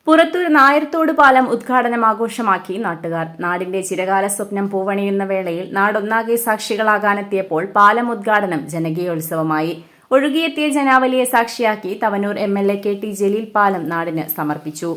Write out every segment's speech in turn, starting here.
പുറത്തൂർ നായർത്തോട് പാലം ഉദ്ഘാടനം ആഘോഷമാക്കി നാട്ടുകാർ. നാടിന്റെ ചിരകാല സ്വപ്നം പൂവണിയുന്ന വേളയിൽ നാടൊന്നാകെ സാക്ഷികളാകാനെത്തിയപ്പോൾ പാലം ഉദ്ഘാടനം ജനകീയോത്സവമായി. ഒഴുകിയെത്തിയ ജനാവലിയെ സാക്ഷിയാക്കി തവനൂർ MLA KT ജലീൽ പാലം നാടിന് സമർപ്പിച്ചു.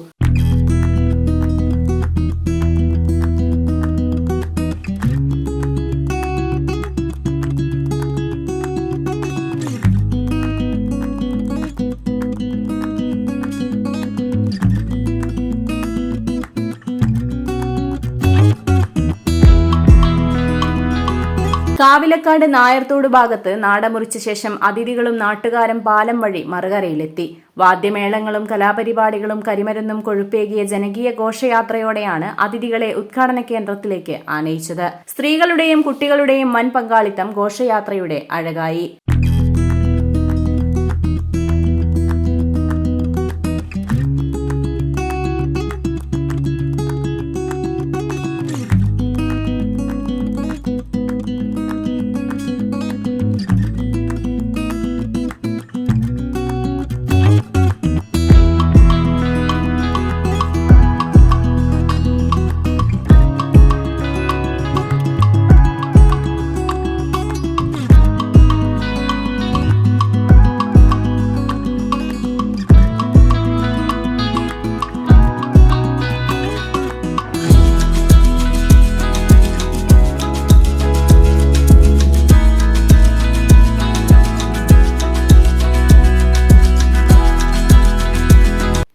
കാവിലക്കാട് നായർത്തോട് ഭാഗത്ത് നാടമുറിച്ച ശേഷം അതിഥികളും നാട്ടുകാരും പാലം വഴി മറുകരയിലെത്തി. വാദ്യമേളങ്ങളും കലാപരിപാടികളും കരിമരുന്നും കൊഴുപ്പേകിയ ജനകീയ ഘോഷയാത്രയോടെയാണ് അതിഥികളെ ഉദ്ഘാടന കേന്ദ്രത്തിലേക്ക് ആനയിച്ചത്. സ്ത്രീകളുടെയും കുട്ടികളുടെയും വൻ പങ്കാളിത്തം ഘോഷയാത്രയുടെ അഴകായി.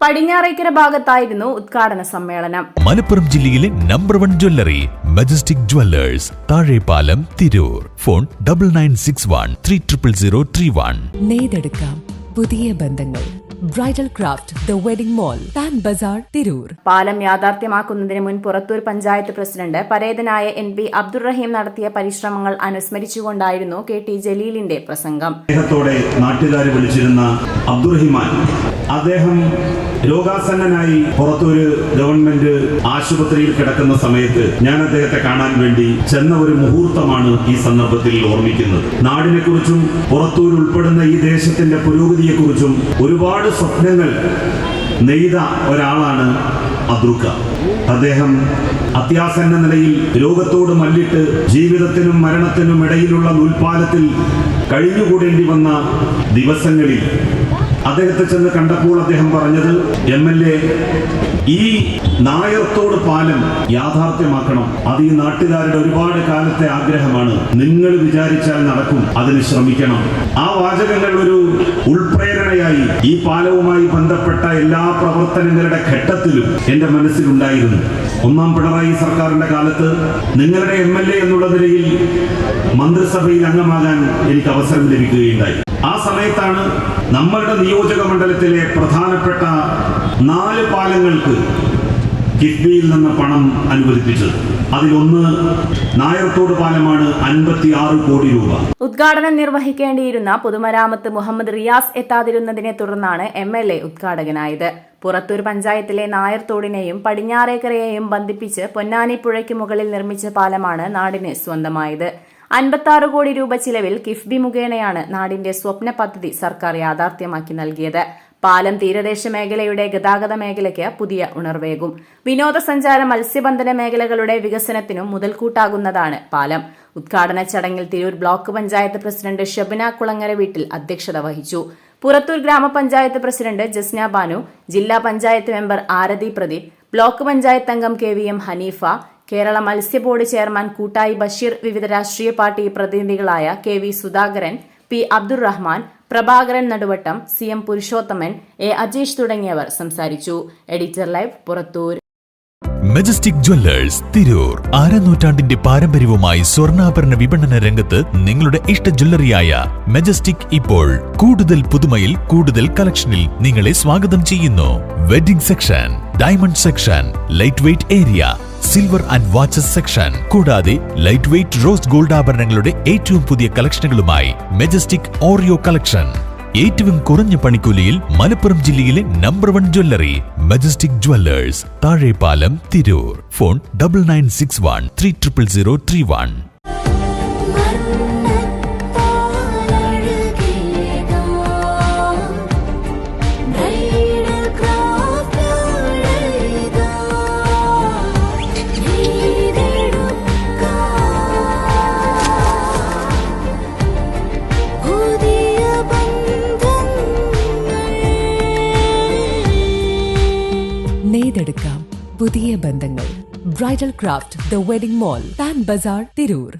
പടിഞ്ഞാറേക്കര ഭാഗത്തായിരുന്നു ഉദ്ഘാടന സമ്മേളനം. മലപ്പുറം ജില്ലയിലെ number 1 jewellery Majestic Jewellers, Thazhepalam, Tirur. Phone 9961 300031. നെയ്തെടുക്കാം പുതിയ ബന്ധങ്ങൾ. Bridal Craft the Wedding Mall, Pan Bazar, Tirur. പാലം യാഥാർത്ഥ്യമാക്കുന്നതിന് മുൻ പുറത്തൂർ പഞ്ചായത്ത് പ്രസിഡന്റ് പരേതനായ NP അബ്ദുറഹീം നടത്തിയ പരിശ്രമങ്ങൾ അനുസ്മരിച്ചുകൊണ്ടായിരുന്നു KT ജലീലിന്റെ പ്രസംഗം. നാട്ടുകാർ വിളിച്ചിരുന്ന അബ്ദുറഹിമാൻ, അദ്ദേഹം രോഗാസന്നനായി പുറത്തൊരു ഗവൺമെന്റ് ആശുപത്രിയിൽ കിടക്കുന്ന സമയത്ത് ഞാൻ അദ്ദേഹത്തെ കാണാൻ വേണ്ടി ചെന്ന ഒരു മുഹൂർത്തമാണ് ഈ സന്ദർഭത്തിൽ ഓർമ്മിക്കുന്നത്. നാടിനെ കുറിച്ചും പുറത്തൂർ ഉൾപ്പെടുന്ന ഈ ദേശത്തിന്റെ പുരോഗതിയെക്കുറിച്ചും ഒരുപാട് സ്വപ്നങ്ങൾ നെയ്ത ഒരാളാണ് അബ്ദുക്ക. അദ്ദേഹം അത്യാസന്ന നിലയിൽ രോഗത്തോട് മല്ലിട്ട് ജീവിതത്തിനും മരണത്തിനും ഇടയിലുള്ള നൂൽപ്പാലത്തിൽ കഴിഞ്ഞുകൂടേണ്ടി വന്ന ദിവസങ്ങളിൽ അദ്ദേഹത്തെ ചെന്ന് കണ്ടപ്പോൾ അദ്ദേഹം പറഞ്ഞത്, MLA, ഈ നായർത്തോട് പാലം യാഥാർത്ഥ്യമാക്കണം. അത് ഈ നാട്ടുകാരുടെ ഒരുപാട് കാലത്തെ ആഗ്രഹമാണ്. നിങ്ങൾ വിചാരിച്ചാൽ നടക്കും, അതിന് ശ്രമിക്കണം. ആ വാചകങ്ങൾ ഒരു ഉൾപ്രേരണയായി ഈ പാലവുമായി ബന്ധപ്പെട്ട എല്ലാ പ്രവർത്തനങ്ങളുടെ ഘട്ടത്തിലും എന്റെ മനസ്സിലുണ്ടായിരുന്നു. ഒന്നാം പിണറായി സർക്കാരിന്റെ കാലത്ത് നിങ്ങളുടെ MLA എന്നുള്ള നിലയിൽ മന്ത്രിസഭയിൽ അംഗമാകാൻ എനിക്ക് അവസരം ലഭിക്കുകയുണ്ടായി. ആ സമയത്താണ് നമ്മളുടെ നിയോജക മണ്ഡലത്തിലെ പ്രധാനപ്പെട്ട 4 പാലങ്ങൾക്ക് കിഫ്ബിയിൽ നിന്ന് പണം അനുവദിപ്പിച്ചത്. അതിലൊന്ന് നായർത്തോട് പാലമാണ്, 56 കോടി രൂപ. ഉദ്ഘാടനം നിർവഹിക്കേണ്ടിയിരുന്ന പൊതുമരാമത്ത് മുഹമ്മദ് റിയാസ് എത്താതിരുന്നതിനെ തുടർന്നാണ് MLA ഉദ്ഘാടകനായത്. പുറത്തൂർ പഞ്ചായത്തിലെ നായർത്തോടിനെയും പടിഞ്ഞാറേക്കരയെയും ബന്ധിപ്പിച്ച് പൊന്നാനിപ്പുഴയ്ക്ക് മുകളിൽ നിർമ്മിച്ച പാലമാണ് നാടിന് സ്വന്തമായത്. 56 കോടി രൂപ ചിലവിൽ കിഫ്ബി മുഖേനയാണ് നാടിന്റെ സ്വപ്ന പദ്ധതി സർക്കാർ യാഥാർത്ഥ്യമാക്കി നൽകിയത്. പാലം തീരദേശ മേഖലയുടെ ഗതാഗത മേഖലയ്ക്ക് പുതിയ ഉണർവേകും. വിനോദസഞ്ചാര, മത്സ്യബന്ധന മേഖലകളുടെ വികസനത്തിനും മുതൽക്കൂട്ടാകുന്നതാണ് പാലം. ഉദ്ഘാടന ചടങ്ങിൽ തിരൂർ ബ്ലോക്ക് പഞ്ചായത്ത് പ്രസിഡന്റ് ഷബന കുളങ്ങര വീട്ടിൽ അധ്യക്ഷത വഹിച്ചു. പുറത്തൂർ ഗ്രാമപഞ്ചായത്ത് പ്രസിഡന്റ് ജസ്ന ബാനു, ജില്ലാ പഞ്ചായത്ത് മെമ്പർ ആരതി പ്രദീപ്, ബ്ലോക്ക് പഞ്ചായത്ത് അംഗം KVM ഹനീഫ, കേരള മത്സ്യ ബോർഡ് ചെയർമാൻ കൂട്ടായി ബഷീർ, വിവിധ രാഷ്ട്രീയ പാർട്ടി പ്രതിനിധികളായ KV Sudhakaran, P Abdurahman, Prabhakaran Naduvattam, CM Purushothaman, A Ajeesh തുടങ്ങിയവർ സംസാരിച്ചു. Editor live, Purathur. Majestic jewellers, Tirur. നൂറ്റാണ്ടിന്റെ പാരമ്പര്യവുമായി സ്വർണ്ണാഭരണ വിപണന രംഗത്ത് നിങ്ങളുടെ ഇഷ്ട ജ്വല്ലറിയായ മജസ്റ്റിക് ഇപ്പോൾ കൂടുതൽ പുതുമയിൽ കൂടുതൽ കളക്ഷനിൽ നിങ്ങളെ സ്വാഗതം ചെയ്യുന്നു. Wedding section, diamond section, light weight area, silver and watches section, കൂടാതെ ലൈറ്റ് വെയ്റ്റ് റോസ് ഗോൾഡ് ആഭരണങ്ങളുടെ ഏറ്റവും പുതിയ കളക്ഷനുകളുമായി മജസ്റ്റിക് ഓറിയോ കളക്ഷൻ. ഏറ്റവും കുറഞ്ഞ പണിക്കൂലിയിൽ മലപ്പുറം ജില്ലയിലെ number 1 jewellery Majestic Jewellers, Thazhepalam, Tirur. Phone 9961 300031. നെയ്തെടുക്കാം പുതിയ ബന്ധങ്ങൾ. Bridal Craft the Wedding Mall, Pan Bazar, Tirur.